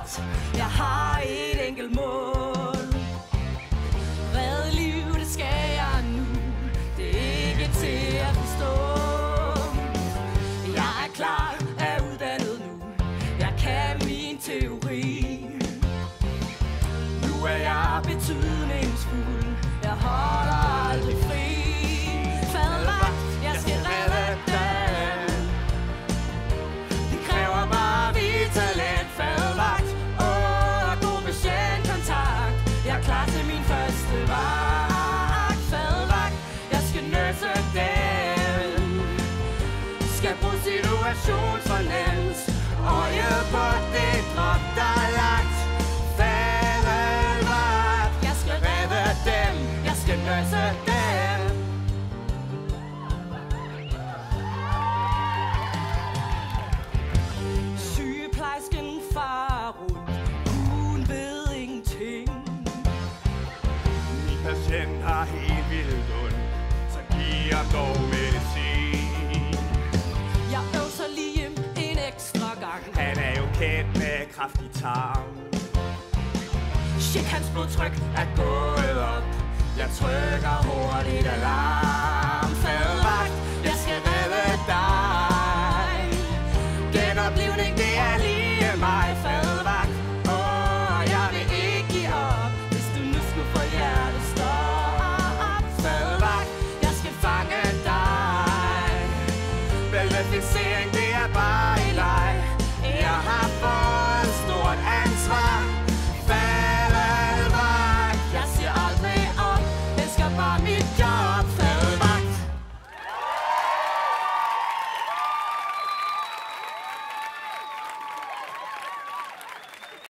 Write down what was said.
vagt. Jeg har et enkelt mål. Redde liv, det skal jeg nu. Det er ikke til at forstå. Jeg er klar, er uddannet nu. Jeg kan min teori. Nu er jeg betydningsfuld. Jeg holder aldrig fri. Fader vagt, jeg skal redde dem. Det kræver bare vidt talent. Fader vagt, god patientkontakt. Jeg er klar til min første vagt. Fader vagt, jeg skal nøse dem. Skal bruge situationsfornemmelse. Øje på det drop, der er lagt. Fader vagt, jeg skal redde dem. Jeg skal nøse dem. Sygeplejersken farer rundt. Hun ved ingenting. Min patient har helt vildt ondt, så giv ham dog medicin. Jeg øvser lige en ekstra gang. Han er jo kendt med kraftig tarm. Shit, hans blodtryk er gået op. Jeg trykker hurtigt alarm.